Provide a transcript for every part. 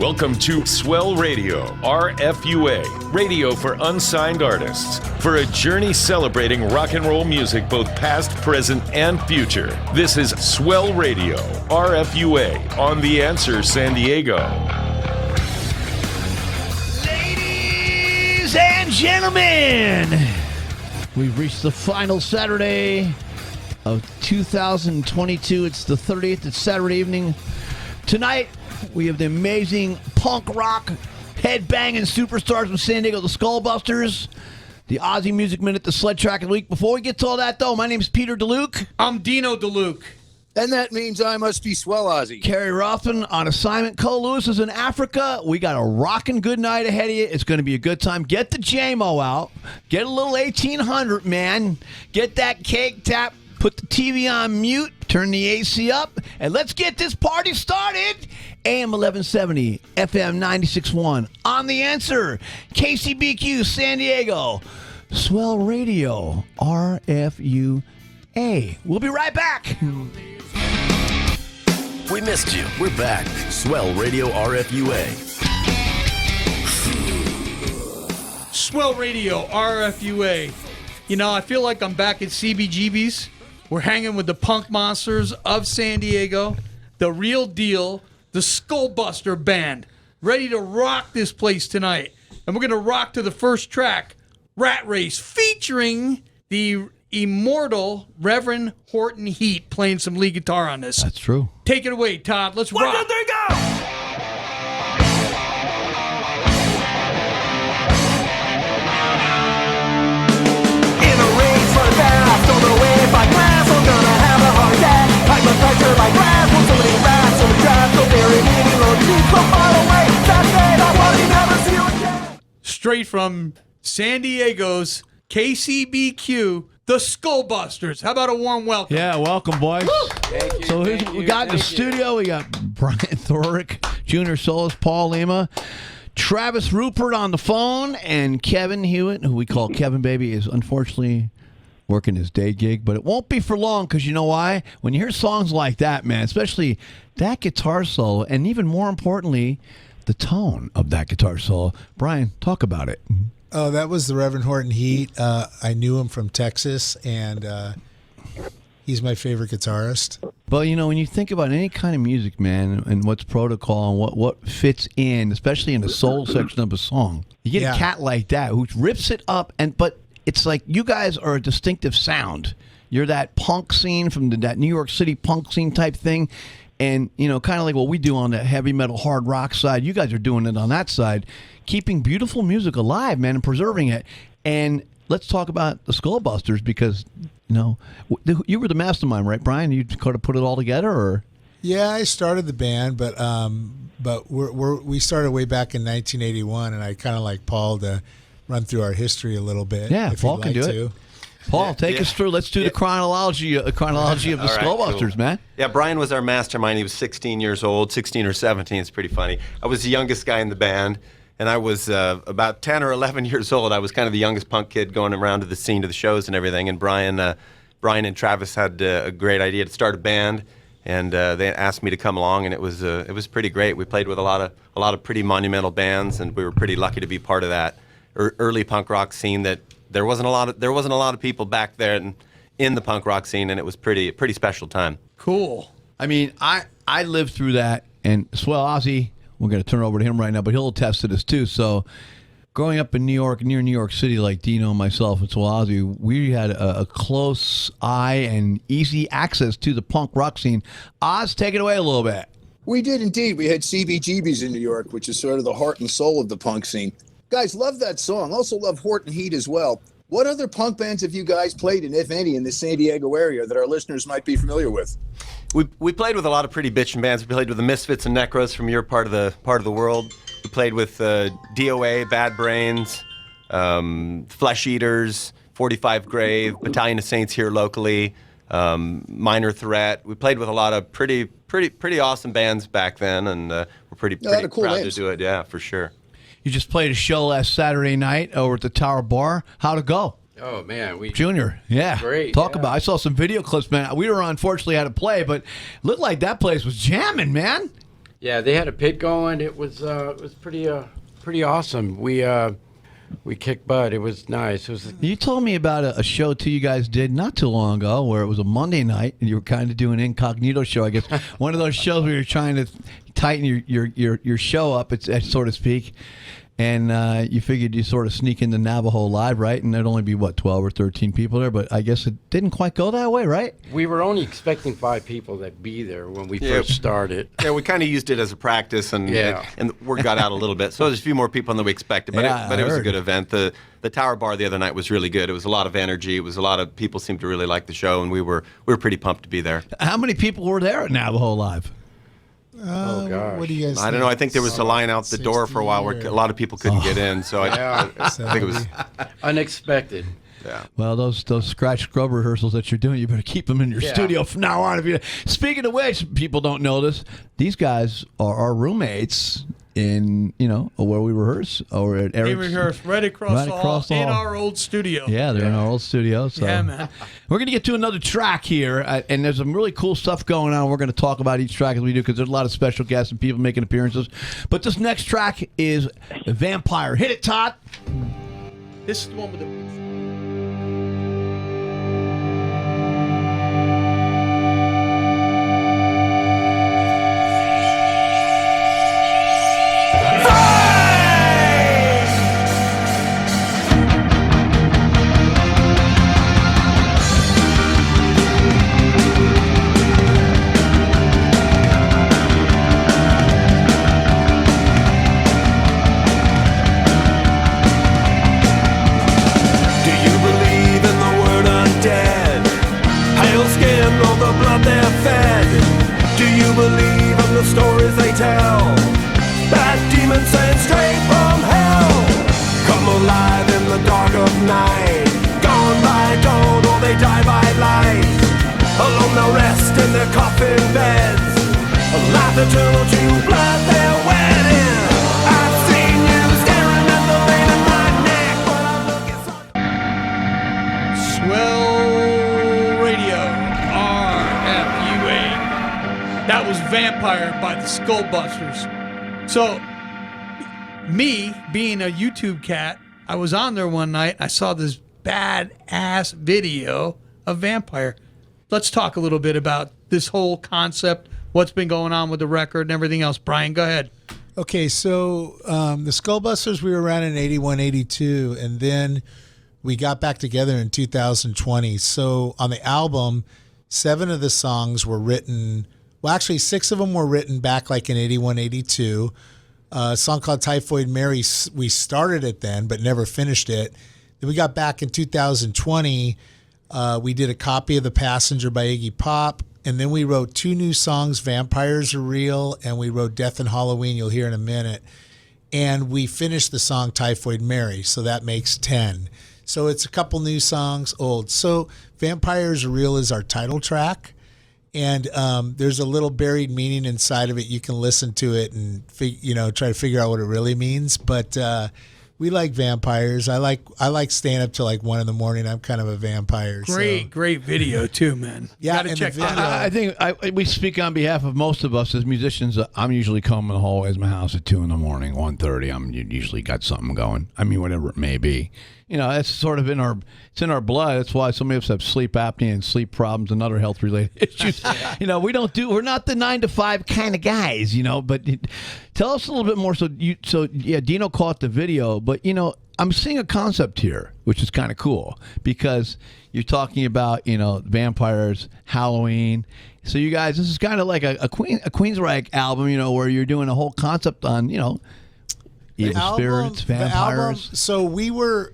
Welcome to Swell Radio, RFUA, radio for unsigned artists, for a journey celebrating rock and roll music both past, present, and future. This is Swell Radio, RFUA, on The Answer San Diego. Ladies and gentlemen, we've reached the final Saturday of 2022. It's the 30th. It's Saturday evening. Tonight, we have the amazing punk rock headbanging superstars from San Diego, the Skullbusters, the Aussie Music Minute, the Sled Track of the Week. Before we get to all that, though, my name is Peter DeLuke. I'm Dino DeLuke. And that means I must be Swell Ozzy. Kerry Ruffin on assignment. Cole Lewis is in Africa. We got a rockin' good night ahead of you. It's going to be a good time. Get the JMO out. Get a little 1800, man. Get that cake tap. Put the TV on mute. Turn the AC up. And let's get this party started. AM 1170, FM 96.1. On The Answer. KCBQ, San Diego. Swell Radio, RFUA. We'll be right back. We missed you. We're back. Swell Radio RFUA. Swell Radio, RFUA. You know, I feel like I'm back at CBGB's. We're hanging with the punk monsters of San Diego, the real deal, the Skullbuster Band, ready to rock this place tonight. And we're going to rock to the first track, Rat Race, featuring the immortal Reverend Horton Heat playing some lead guitar on this. That's true. Take it away, Todd. Let's rock. 1, 2, 3, go! In a race for the fast, on the way by glass, I'm gonna have a heart attack. Like my pressure by glass, with so many rats on the track, so very many low deep, so far away. That day, I want to never see you again. Straight from San Diego's KCBQ, the Skullbusters. How about a warm welcome? Yeah, welcome, boys. Thank you. So here's what we got in the studio. We got Brian Thoryk, Junior Solis, Paul Lima, Travis Rupert on the phone, and Kevin Hewitt, who we call Kevin Baby, is unfortunately working his day gig, but it won't be for long because you know why? When you hear songs like that, man, especially that guitar solo, and even more importantly, the tone of that guitar solo. Brian, talk about it. Oh, that was the Reverend Horton Heat. I knew him from Texas, and he's my favorite guitarist. But, you know, when you think about any kind of music, man, and what's protocol and what fits in, especially in the soul section of a song, you get a cat like that who rips it up, but it's like you guys are a distinctive sound. You're that punk scene from that New York City punk scene type thing. And, you know, kind of like what we do on the heavy metal hard rock side, you guys are doing it on that side, keeping beautiful music alive, man, and preserving it. And let's talk about the Skullbusters because, you know, you were the mastermind, right, Brian? You kind of put it all together, or? Yeah, I started the band, but we started way back in 1981, and I kind of like Paul to run through our history a little bit. Yeah, Paul can do it. Paul, take us through. Let's do the chronology of the Skullbusters, cool. man. Yeah, Brian was our mastermind. He was 16 years old, 16 or 17. It's pretty funny. I was the youngest guy in the band, and I was about 10 or 11 years old. I was kind of the youngest punk kid going around to the scene, to the shows and everything. And Brian and Travis had a great idea to start a band, and they asked me to come along, and it was pretty great. We played with a lot of pretty monumental bands, and we were pretty lucky to be part of that early punk rock scene that. There wasn't a lot of people back there in the punk rock scene, and it was pretty special time. Cool. I mean, I lived through that, and Swell Ozzy, we're going to turn it over to him right now, but he'll attest to this too. So growing up in New York, near New York City, like Dino and myself and Swell Ozzy, we had a close eye and easy access to the punk rock scene. Oz, take it away a little bit. We did indeed. We had CBGB's in New York, which is sort of the heart and soul of the punk scene. Guys, love that song. Also love Horton Heat as well. What other punk bands have you guys played in, if any, in the San Diego area that our listeners might be familiar with? We played with a lot of pretty bitchin' bands. We played with the Misfits and Necros from your part of the world. We played with DOA, Bad Brains, Flesh Eaters, 45 Grave, Battalion of Saints here locally, Minor Threat. We played with a lot of pretty awesome bands back then, and we're pretty cool proud names to do it. Yeah, for sure. You just played a show last Saturday night over at the Tower Bar. How'd it go? Oh, man. Junior, yeah. Great. Talk about it. I saw some video clips, man. We were unfortunately had to play, but it looked like that place was jamming, man. Yeah, they had a pit going. It was pretty awesome. We kicked butt. It was nice. It was. You told me about a show too you guys did not too long ago where it was a Monday night and you were kind of doing an incognito show. I guess one of those shows where you're trying to tighten your show up, so to speak. And you figured you sort of sneak into Navajo Live, right? And there'd only be, 12 or 13 people there. But I guess it didn't quite go that way, right? We were only expecting 5 people that'd be there when we first started. Yeah, we kind of used it as a practice, and the word got out a little bit. So there's a few more people than we expected, but it was a good event. The Tower Bar the other night was really good. It was a lot of energy. It was a lot of people seemed to really like the show, and we were pretty pumped to be there. How many people were there at Navajo Live? Oh, gosh. What do you guys think? I don't know. I think there was a line out the door for a while where a lot of people couldn't get in. So I think it was unexpected. Yeah. Well, those scratch scrub rehearsals that you're doing, you better keep them in your studio from now on. Speaking of which, people don't know this. These guys are our roommates in where we rehearse or at Eric's. We rehearse right across the hall in our old studio. Yeah, they're in our old studio. So. Yeah, man. We're going to get to another track here, and there's some really cool stuff going on. We're going to talk about each track as we do because there's a lot of special guests and people making appearances. But this next track is Vampire. Hit it, Todd. This is the one with the... Stories they tell, bad demons sent straight from hell, come alive in the dark of night, gone by dawn or they die by light, alone they'll rest in their coffin beds, life eternal to blood their wedding. I've seen you staring at the vein in my neck, but I'm looking so... Swell Radio, RFUA. That was Vampire by the Skullbusters. So, me being a YouTube cat, I was on there one night. I saw this badass video of Vampire. Let's talk a little bit about this whole concept, what's been going on with the record and everything else. Brian, go ahead. Okay, so the Skullbusters, we were around in 81, 82, and then we got back together in 2020. So on the album, 7 of the songs were written... Well, actually, 6 of them were written back like in 81, 82. A song called Typhoid Mary, we started it then, but never finished it. Then we got back in 2020. We did a copy of The Passenger by Iggy Pop. And then we wrote 2 new songs, Vampires Are Real, and we wrote Death and Halloween, you'll hear in a minute. And we finished the song Typhoid Mary, so that makes 10. So it's a couple new songs, old. So Vampires Are Real is our title track. And there's a little buried meaning inside of it. You can listen to it and try to figure out what it really means. But we like vampires. I like staying up till like 1 a.m. I'm kind of a vampire. Great video too, man. Yeah, gotta check that I think we speak on behalf of most of us as musicians. I'm usually coming in the hallways of my house at 2 a.m, 1:30. I'm usually got something going. I mean, whatever it may be. It's sort of in our blood. That's why so many of us have sleep apnea and sleep problems and other health related issues. We're not the 9 to 5 kind of guys, But tell us a little bit more. So Dino caught the video, but I'm seeing a concept here, which is kind of cool because you're talking about vampires, Halloween. So you guys, this is kind of like a Queensryche album, where you're doing a whole concept on evil spirits, vampires. So we were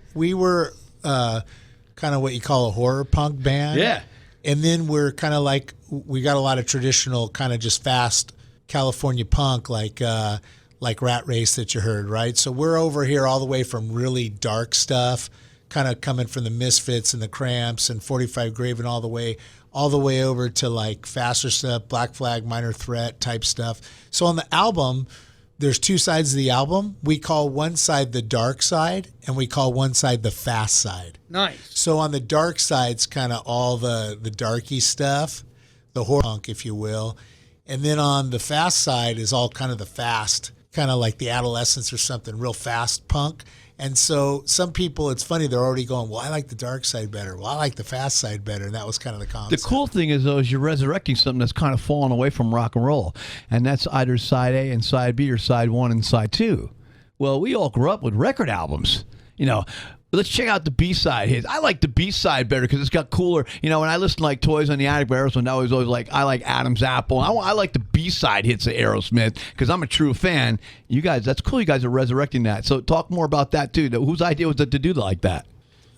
kind of what you call a horror punk band. Yeah. And then we're kind of like, we got a lot of traditional kind of just fast California punk like Rat Race that you heard, right? So we're over here all the way from really dark stuff, kind of coming from the Misfits and the Cramps and 45 Grave and all the way over to like faster stuff, Black Flag, Minor Threat type stuff. So on the album, there's 2 sides of the album. We call one side the dark side, and we call one side the fast side. Nice. So on the dark side's kind of all the darky stuff, the horror punk, if you will. And then on the fast side is all kind of the fast, kind of like the Adolescence or something, real fast punk. And so some people, it's funny, they're already going, well, I like the dark side better. Well, I like the fast side better. And that was kind of the concept. The cool thing is, though, is you're resurrecting something that's kind of fallen away from rock and roll. And that's either side A and side B or side 1 and side 2. Well, we all grew up with record albums. You know, let's check out the B-side hits. I like the B-side better because it's got cooler. You know, when I listen to like Toys on the Attic by Aerosmith, I was always like, I like Adam's Apple. I like the B-side hits of Aerosmith because I'm a true fan. You guys, that's cool. You guys are resurrecting that. So talk more about that too. Whose idea was it to do like that?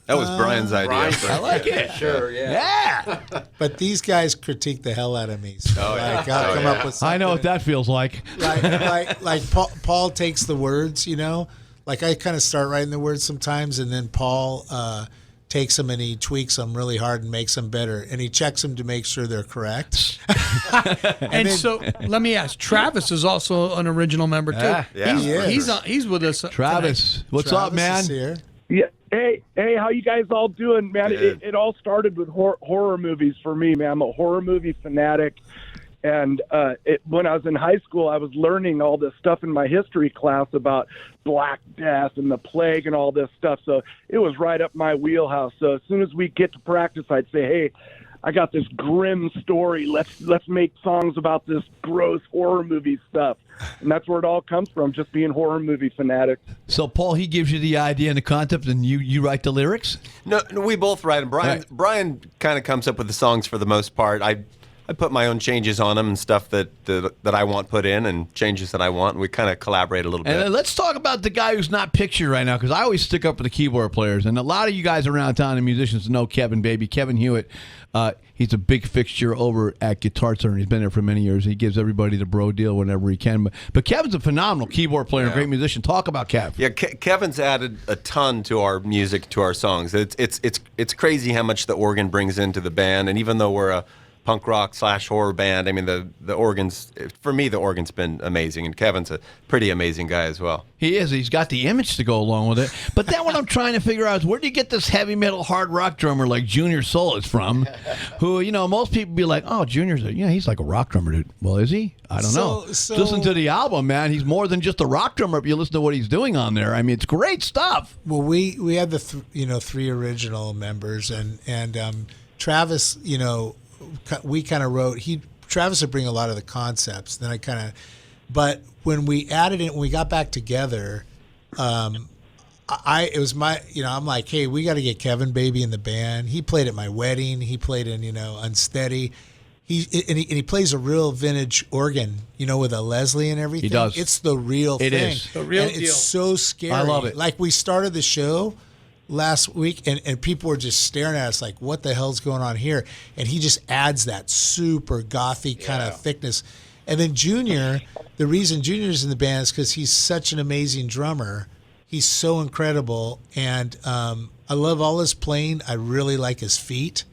That was Brian's idea. I like it. Sure, yeah. But these guys critique the hell out of me. So I'll come up with something. I know what that feels like. Like Paul takes the words, you know. Like I kind of start writing the words sometimes, and then Paul takes them and he tweaks them really hard and makes them better, and he checks them to make sure they're correct. And so let me ask, Travis is also an original member too. Yeah. He's with us. Travis, tonight. what's up, man? Is here. Yeah. Hey, how you guys all doing, man? It all started with horror movies for me, man. I'm a horror movie fanatic. And when I was in high school, I was learning all this stuff in my history class about Black Death and the plague and all this stuff. So it was right up my wheelhouse. So as soon as we get to practice, I'd say, hey, I got this grim story. Let's make songs about this gross horror movie stuff. And that's where it all comes from, just being horror movie fanatics. So, Paul, he gives you the idea and the concept, and you write the lyrics? No, we both write them. Brian kind of comes up with the songs for the most part. I put my own changes on them and stuff that I want put in and changes that I want. And we kind of collaborate a little bit. And let's talk about the guy who's not pictured right now, because I always stick up for the keyboard players. And a lot of you guys around town and musicians know Kevin, baby. Kevin Hewitt. He's a big fixture over at Guitar Center. He's been there for many years. He gives everybody the bro deal whenever he can. But Kevin's a phenomenal keyboard player and great musician. Talk about Kev. Yeah, Kevin's added a ton to our music, to our songs. It's crazy how much the organ brings into the band. And even though we're a punk rock / horror band, I mean, the organs, for me, the organ's been amazing. And Kevin's a pretty amazing guy as well. He is. He's got the image to go along with it. But then what I'm trying to figure out is, where do you get this heavy metal hard rock drummer like Junior Solis from? Who, you know, most people be like, oh, he's like a rock drummer, dude. Well, is he? I don't know. Listen to the album, man. He's more than just a rock drummer if you listen to what he's doing on there. I mean, it's great stuff. Well, we had the three original members, and Travis, you know, we kind of wrote. Travis would bring a lot of the concepts. Then but when we added it, when we got back together, I'm like, hey, we got to get Kevin Baby in the band. He played at my wedding. He played in Unsteady. He plays a real vintage organ, with a Leslie and everything. He does. It's the real thing. It is the real deal. It's so scary. I love it. Like, we started the show last week, and people were just staring at us like, what the hell's going on here? And he just adds that super gothy kind of thickness. And then Junior, the reason Junior's in the band is because he's such an amazing drummer. He's so incredible, and I love all his playing. I really like his feet.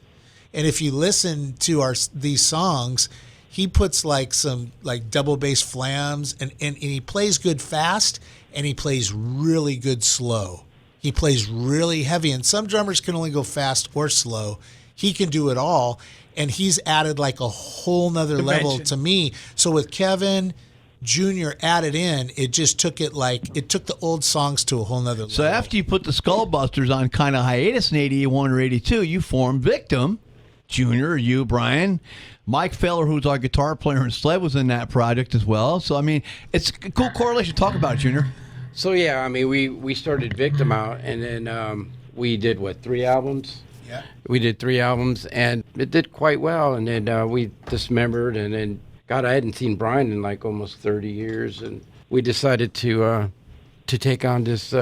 And if you listen to these songs, he puts some double bass flams, and he plays good fast, and he plays really good slow. He plays really heavy, and some drummers can only go fast or slow. He can do it all, and he's added like a whole nother level to me. So with Kevin, Junior added in, it just took it took the old songs to a whole nother level. So after you put the Skullbusters on kind of hiatus in 81 or 82, you formed Victim. Junior, you, Brian. Mike Feller, who's our guitar player in Sled, was in that project as well. So, I mean, it's a cool correlation. Talk about it, Junior. So, yeah, I mean, we started Victim out, and then we did, 3 albums? Yeah. We did 3 albums, and it did quite well. And then we dismembered, and then, God, I hadn't seen Brian in almost 30 years, and we decided to take on this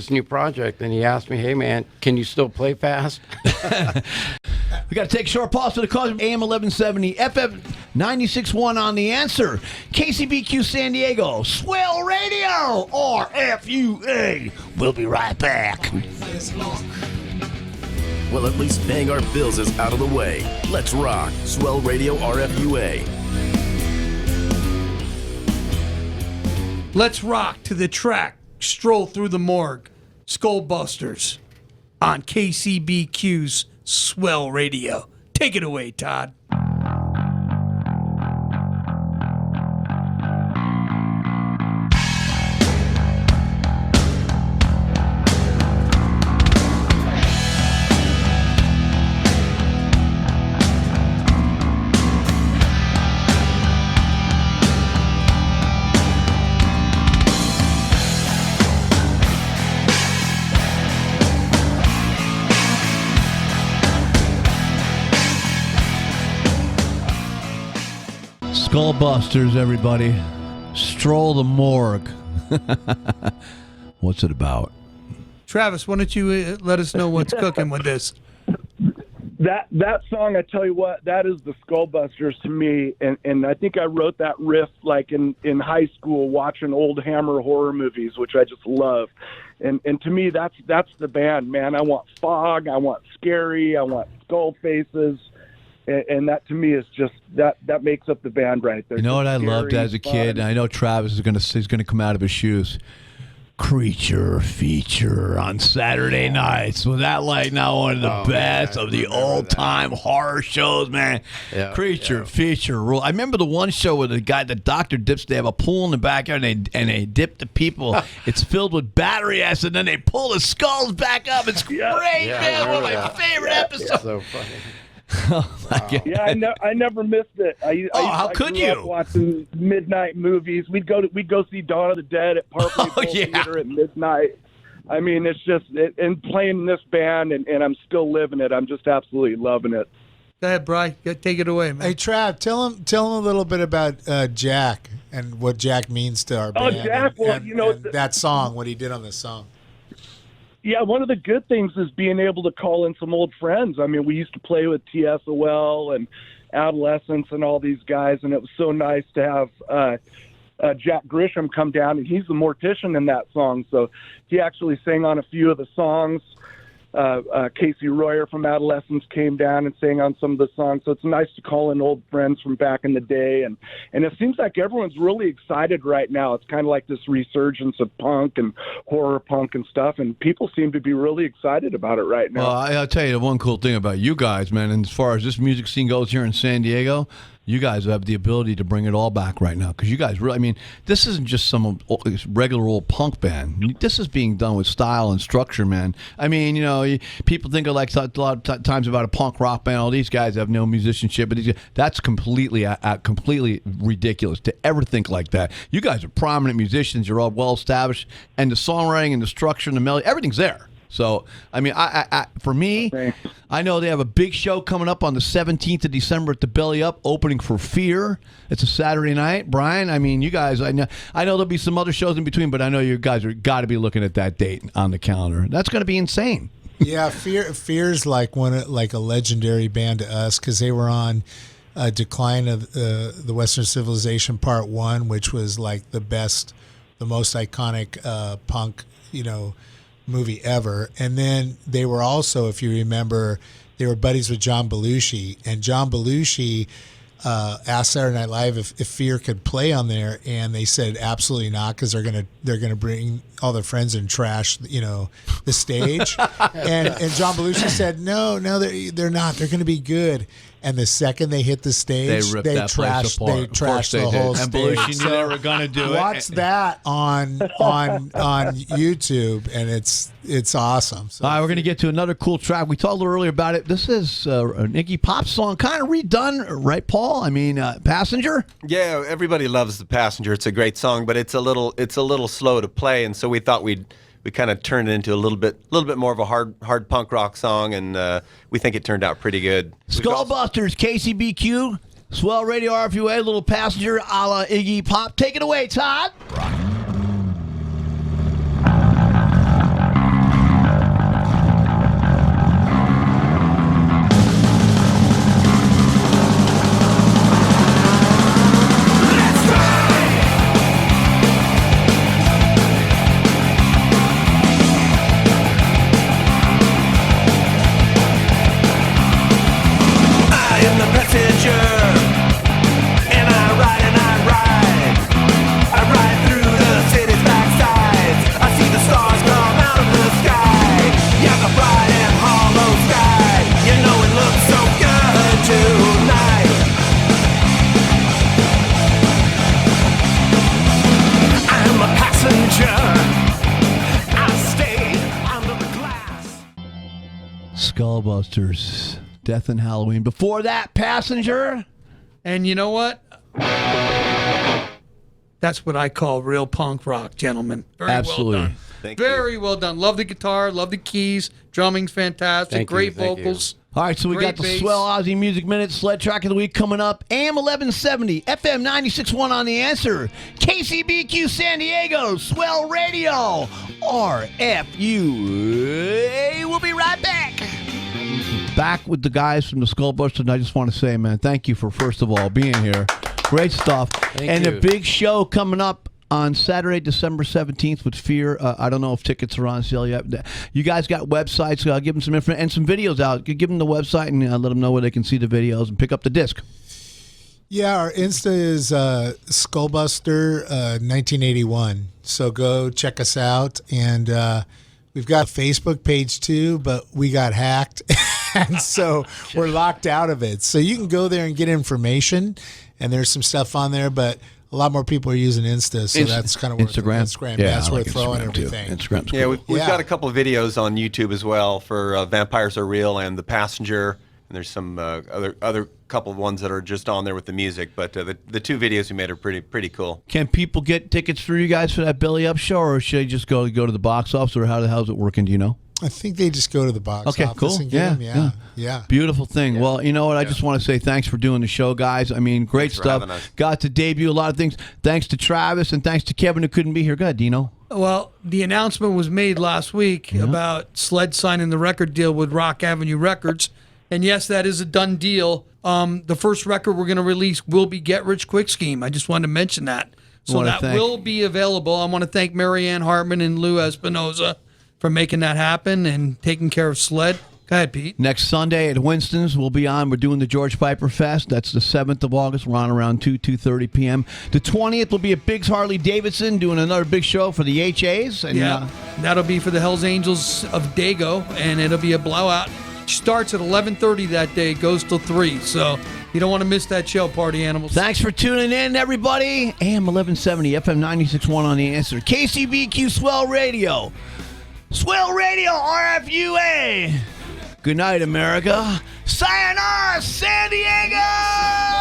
new project. And he asked me, hey, man, can you still play fast? We got to take a short pause for the cause of AM 1170, FM 96.1 on The Answer, KCBQ San Diego, Swell Radio, RFUA. We'll be right back. Well, at least paying our bills is out of the way. Let's rock. Swell Radio RFUA. Let's rock to the track, Stroll Through the Morgue, Skullbusters, on KCBQ's Swell Radio. Take it away, Todd. Skullbusters, everybody. Stroll the morgue. What's it about? Travis, why don't you let us know what's cooking with this? That song, I tell you what, that is the Skullbusters to me, and I think I wrote that riff like in high school watching old Hammer horror movies, which I just love. And to me, that's the band, man. I want fog, I want scary, I want skull faces, and that to me is just that makes up the band right there. You know what I Scary, loved as a kid? fun. I know Travis is gonna come out of his shoes. Creature feature on Saturday nights. Was that like not one of the best of the old-time horror shows, man? Yeah, Creature feature rule. I remember the one show where the doctor dips. They have a pool in the backyard and they dip the people. It's filled with battery acid, and then they pull the skulls back up. It's great, man. One of my favorite episodes. So funny. Oh my God. Yeah, I never missed it. How could grew you? up watching midnight movies. We'd go see Dawn of the Dead at Parkway Theater at midnight. I mean, it's just and playing in this band, and I'm still living it. I'm just absolutely loving it. Go ahead, Brian. Take it away, man. Hey, Trav, tell him a little bit about Jack and what Jack means to our band. Jack, and that song, what he did on the song. Yeah, one of the good things is being able to call in some old friends. I mean, we used to play with TSOL and Adolescence and all these guys, and it was so nice to have Jack Grisham come down, and he's the mortician in that song. So he actually sang on a few of the songs. Casey Royer from Adolescence came down and sang on some of the songs. So it's nice to call in old friends from back in the day. And it seems like everyone's really excited right now. It's kind of like this resurgence of punk and horror punk and stuff. And people seem to be really excited about it right now. Well, I'll tell you the one cool thing about you guys, man, and as far as this music scene goes here in San Diego, you guys have the ability to bring it all back right now because you guys really, I mean, this isn't just some regular old punk band. This is being done with style and structure, man. I mean, people think of like a lot of times about a punk rock band. All these guys have no musicianship, but that's completely ridiculous to ever think like that. You guys are prominent musicians. You're all well established, and the songwriting and the structure and the melody, everything's there. So, I mean, for me, I know they have a big show coming up on the 17th of December at the Belly Up, opening for Fear. It's a Saturday night. Brian, I mean, you guys, I know there'll be some other shows in between, but I know you guys are got to be looking at that date on the calendar. That's going to be insane. Yeah, Fear's like a legendary band to us because they were on Decline of the Western Civilization Part 1, which was like the most iconic punk, movie ever. And then they were also, if you remember, they were buddies with John Belushi, and John Belushi asked Saturday Night Live if Fear could play on there, and they said absolutely not because they're gonna bring all their friends and trash the stage. and John Belushi said no they're not, they're gonna be good. And the second they hit the stage, they trashed the whole stage. And Belushi knew they were going to do it. Watch that on YouTube, and it's awesome. So, all right, we're going to get to another cool track. We talked a little earlier about it. This is an Iggy Pop song, kind of redone, right, Paul? I mean, Passenger? Yeah, everybody loves The Passenger. It's a great song, but it's a little slow to play, and so we thought we kind of turned it into a little bit more of a hard punk rock song, and we think it turned out pretty good. Skullbusters, KCBQ, Swell Radio RFUA, Little Passenger a la Iggy Pop. Take it away, Todd. Skullbusters, Death and Halloween. Before that, Passenger. And you know what? That's what I call real punk rock, gentlemen. Very Absolutely. well done. Very well done. Love the guitar, love the keys. Drumming's fantastic. Great vocals. All right, so we Great got the bass. Swell Aussie Music Minute Sled Track of the Week coming up. AM 1170, FM 96.1 on The Answer. KCBQ San Diego, Swell Radio, RFUA. We'll be right back. Back with the guys from the Skullbusters, and I just want to say, man, thank you for, first of all, being here. Great stuff. Thank you. you. A big show coming up on Saturday, December 17th with Fear. I don't know if tickets are on sale yet. You guys got websites. Give them some info and some videos out. Give them the website and let them know where they can see the videos and pick up the disc. Yeah, our Insta is Skullbuster 1981. So go check us out. And we've got a Facebook page too, but we got hacked. And so we're locked out of it. So you can go there and get information. And there's some stuff on there, but a lot more people are using Insta, so that's kind of where Instagram. Yeah, that's I where like we're throwing Instagram too. everything. Instagram's cool. Yeah, we've got a couple of videos on YouTube as well for Vampires Are Real and The Passenger. And there's some other couple of ones that are just on there with the music. But the two videos we made are pretty cool. Can people get tickets for you guys for that Belly Up show, or should they just go to the box office, or how the hell's it working? Do you know? I think they just go to the box Okay, office cool. and get them. Yeah. Beautiful thing. Well, you know what? I just want to say thanks for doing the show, guys. I mean, great Thanks for stuff. having us. Got to debut a lot of things. Thanks to Travis and thanks to Kevin who couldn't be here. Go ahead, Dino. Well, the announcement was made last week about Sled signing the record deal with Rock Avenue Records. And yes, that is a done deal. The first record we're going to release will be Get Rich Quick Scheme. I just wanted to mention that. So that will be available. I want to thank Marianne Hartman and Lou Espinoza for making that happen and taking care of Sled. Go ahead, Pete. Next Sunday at Winston's, we'll be on. We're doing the George Piper Fest. That's the 7th of August. We're on around 2:30 p.m. The 20th will be at Biggs Harley Davidson doing another big show for the HAs. And, that'll be for the Hells Angels of Dago, and it'll be a blowout. Starts at 11:30 that day, goes till 3. So you don't want to miss that show, Party Animals. Thanks for tuning in, everybody. AM 1170, FM 96.1 on The Answer. KCBQ Swell Radio. Swell Radio, RFUA. Good night, America. Sayonara, San Diego!